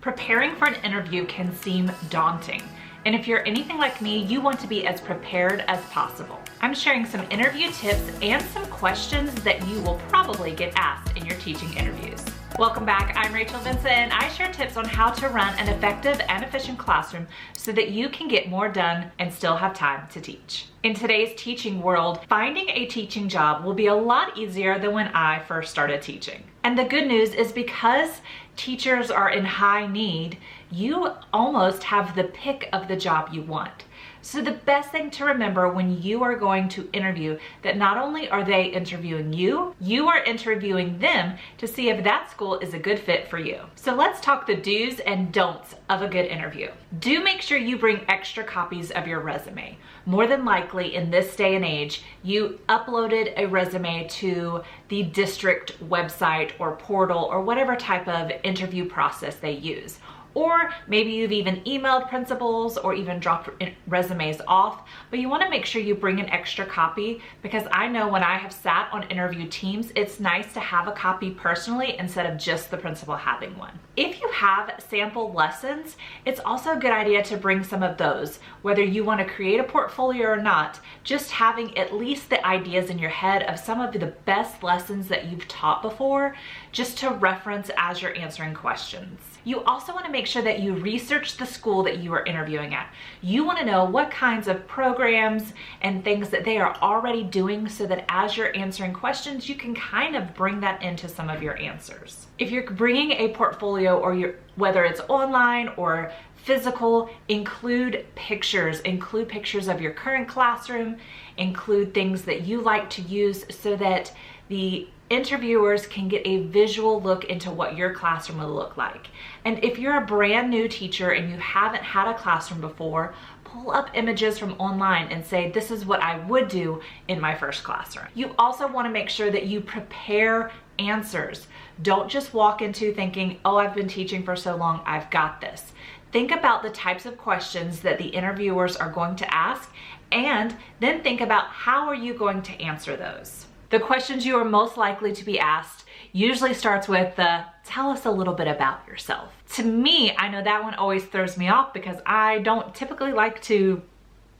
Preparing for an interview can seem daunting, and if you're anything like me, you want to be as prepared as possible. I'm sharing some interview tips and some questions that you will probably get asked in your teaching interviews. Welcome back, I'm Rachel Vincent, and I share tips on how to run an effective and efficient classroom so that you can get more done and still have time to teach. In today's teaching world, finding a teaching job will be a lot easier than when I first started teaching. And the good news is because teachers are in high need, you almost have the pick of the job you want. So the best thing to remember when you are going to interview, that not only are they interviewing you, you are interviewing them to see if that school is a good fit for you. So let's talk the do's and don'ts of a good interview. Do make sure you bring extra copies of your resume. More than likely in this day and age, you uploaded a resume to the district website or portal or whatever type of interview process they use. Or maybe you've even emailed principals or even dropped resumes off, but you want to make sure you bring an extra copy, because I know when I have sat on interview teams, it's nice to have a copy personally instead of just the principal having one. If you have sample lessons, it's also a good idea to bring some of those. Whether you want to create a portfolio or not, just having at least the ideas in your head of some of the best lessons that you've taught before, just to reference as you're answering questions. You also want to make sure that you research the school that you are interviewing at. You want to know what kinds of programs and things that they are already doing so that as you're answering questions, you can kind of bring that into some of your answers. If you're bringing a portfolio or whether it's online or physical, include pictures of your current classroom, include things that you like to use so that the interviewers can get a visual look into what your classroom will look like. And if you're a brand new teacher and you haven't had a classroom before, pull up images from online and say, this is what I would do in my first classroom. You also want to make sure that you prepare answers. Don't just walk into thinking, oh, I've been teaching for so long, I've got this. Think about the types of questions that the interviewers are going to ask, and then think about how are you going to answer those. The questions you are most likely to be asked usually starts with tell us a little bit about yourself. To me, I know that one always throws me off because I don't typically like to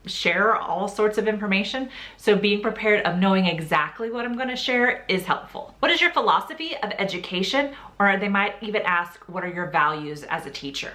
share all sorts of information. So being prepared of knowing exactly what I'm going to share is helpful. What is your philosophy of education? Or they might even ask, what are your values as a teacher?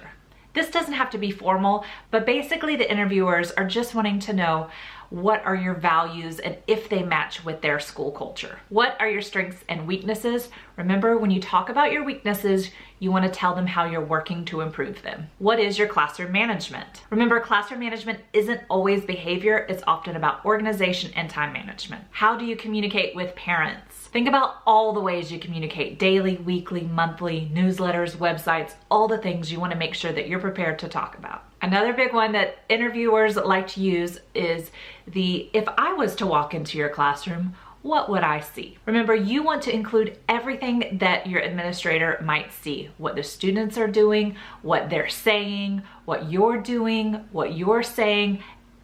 This doesn't have to be formal, but basically the interviewers are just wanting to know what are your values and if they match with their school culture. What are your strengths and weaknesses? Remember, when you talk about your weaknesses, you want to tell them how you're working to improve them. What is your classroom management? Remember, classroom management isn't always behavior, it's often about organization and time management. How do you communicate with parents? Think about all the ways you communicate: daily, weekly, monthly, newsletters, websites, all the things you want to make sure that you're prepared to talk about. Another big one that interviewers like to use is if I was to walk into your classroom, what would I see? Remember, you want to include everything that your administrator might see. What the students are doing, what they're saying, what you're doing, what you're saying,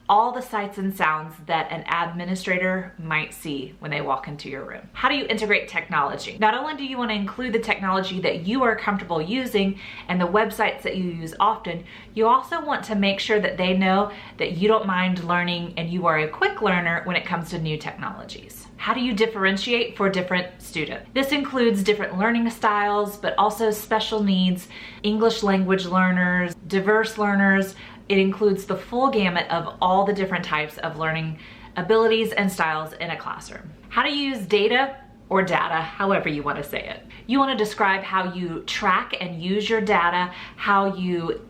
all the sights and sounds that an administrator might see when they walk into your room. How do you integrate technology? Not only do you want to include the technology that you are comfortable using and the websites that you use often, you also want to make sure that they know that you don't mind learning and you are a quick learner when it comes to new technologies. How do you differentiate for different students? This includes different learning styles, but also special needs, English language learners, diverse learners. It includes the full gamut of all the different types of learning abilities and styles in a classroom. How to use data or data, however you want to say it. You want to describe how you track and use your data, how you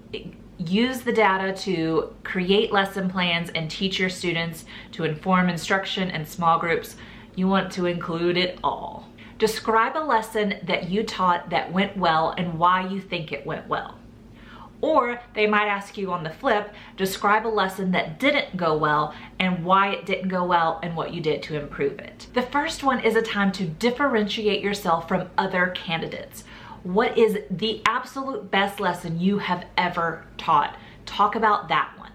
use the data to create lesson plans and teach your students, to inform instruction and small groups. You want to include it all. Describe a lesson that you taught that went well and why you think it went well. Or they might ask you on the flip, describe a lesson that didn't go well and why it didn't go well and what you did to improve it. The first one is a time to differentiate yourself from other candidates. What is the absolute best lesson you have ever taught? Talk about that one.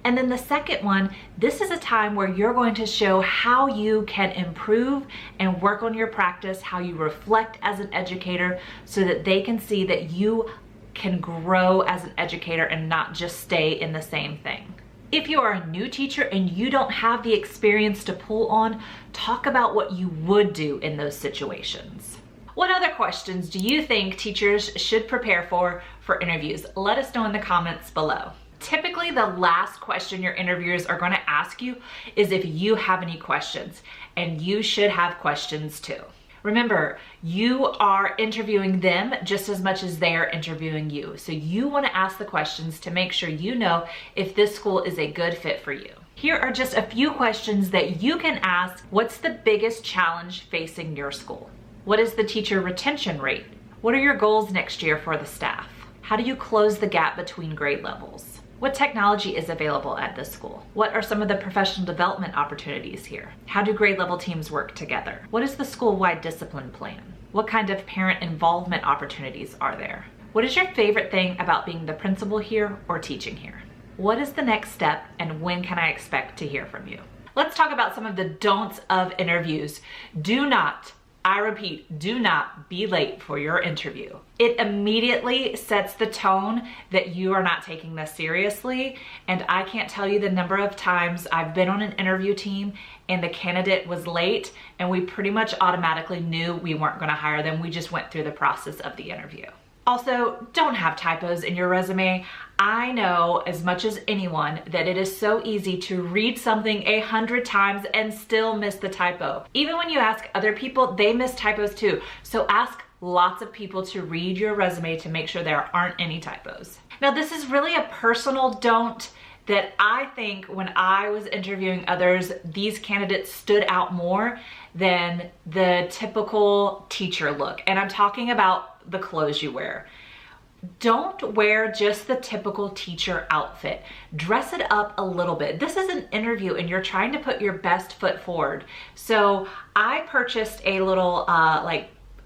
And then the second one, this is a time where you're going to show how you can improve and work on your practice, how you reflect as an educator so that they can see that you can grow as an educator and not just stay in the same thing. If you are a new teacher and you don't have the experience to pull on, talk about what you would do in those situations. What other questions do you think teachers should prepare for interviews? Let us know in the comments below. Typically, the last question your interviewers are going to ask you is if you have any questions, and you should have questions too. Remember, you are interviewing them just as much as they are interviewing you. So you want to ask the questions to make sure you know if this school is a good fit for you. Here are just a few questions that you can ask. What's the biggest challenge facing your school? What is the teacher retention rate? What are your goals next year for the staff? How do you close the gap between grade levels? What technology is available at this school? What are some of the professional development opportunities here? How do grade level teams work together? What is the school-wide discipline plan? What kind of parent involvement opportunities are there? What is your favorite thing about being the principal here or teaching here? What is the next step, and when can I expect to hear from you? Let's talk about some of the don'ts of interviews. Do not, I repeat, do not be late for your interview. It immediately sets the tone that you are not taking this seriously. And I can't tell you the number of times I've been on an interview team and the candidate was late and we pretty much automatically knew we weren't going to hire them. We just went through the process of the interview. Also, don't have typos in your resume. I know as much as anyone that it is so easy to read something 100 times and still miss the typo. Even when you ask other people, they miss typos too. So ask lots of people to read your resume to make sure there aren't any typos. Now, this is really a personal don't that I think when I was interviewing others, these candidates stood out more than the typical teacher look. And I'm talking about the clothes you wear. Don't wear just the typical teacher outfit. Dress it up a little bit. This is an interview and you're trying to put your best foot forward. So I purchased a little,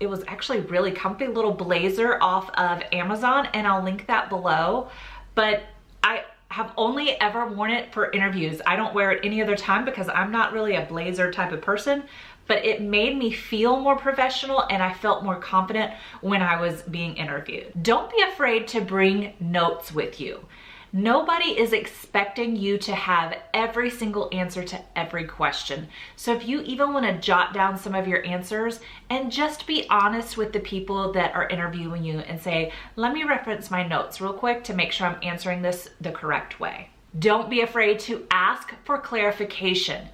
it was actually really comfy little blazer off of Amazon, and I'll link that below. But I have only ever worn it for interviews. I don't wear it any other time because I'm not really a blazer type of person. But it made me feel more professional and I felt more confident when I was being interviewed. Don't be afraid to bring notes with you. Nobody is expecting you to have every single answer to every question. So if you even want to jot down some of your answers and just be honest with the people that are interviewing you and say, let me reference my notes real quick to make sure I'm answering this the correct way. Don't be afraid to ask for clarification.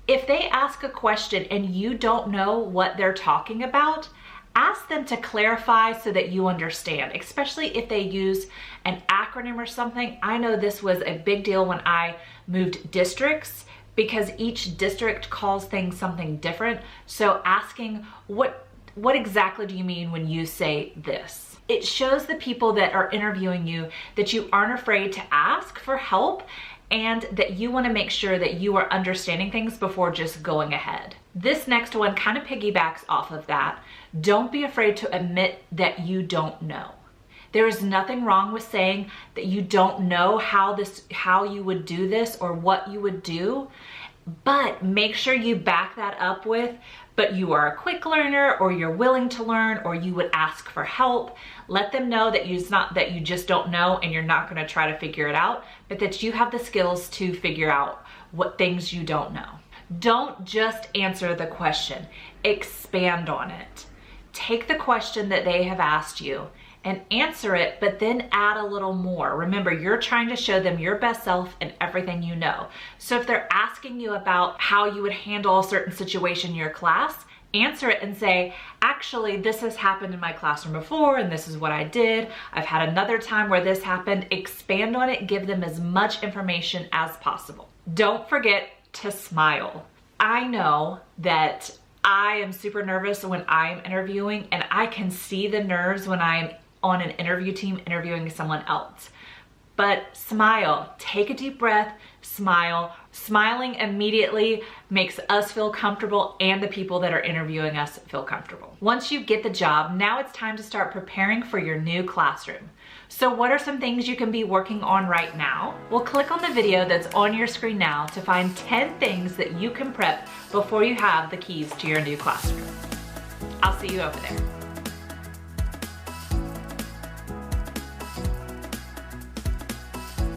If they ask a question and you don't know what they're talking about, ask them to clarify so that you understand, especially if they use an acronym or something. I know this was a big deal when I moved districts because each district calls things something different. So asking what exactly do you mean when you say this? It shows the people that are interviewing you that you aren't afraid to ask for help and that you want to make sure that you are understanding things before just going ahead. This next one kind of piggybacks off of that. Don't be afraid to admit that you don't know. There is nothing wrong with saying that you don't know how you would do this or what you would do, but make sure you back that up with, but you are a quick learner, or you're willing to learn, or you would ask for help. Let them know that it's not that you just don't know and you're not going to try to figure it out, but that you have the skills to figure out what things you don't know. Don't just answer the question, expand on it. Take the question that they have asked you and answer it, but then add a little more. Remember, you're trying to show them your best self and everything you know. So if they're asking you about how you would handle a certain situation in your class, answer it and say, actually, this has happened in my classroom before and this is what I did. I've had another time where this happened. Expand on it, give them as much information as possible. Don't forget to smile. I know that I am super nervous when I'm interviewing, and I can see the nerves when I'm on an interview team interviewing someone else. But smile, take a deep breath, smile. Smiling immediately makes us feel comfortable and the people that are interviewing us feel comfortable. Once you get the job, now it's time to start preparing for your new classroom. So what are some things you can be working on right now? Well, click on the video that's on your screen now to find 10 things that you can prep before you have the keys to your new classroom. I'll see you over there.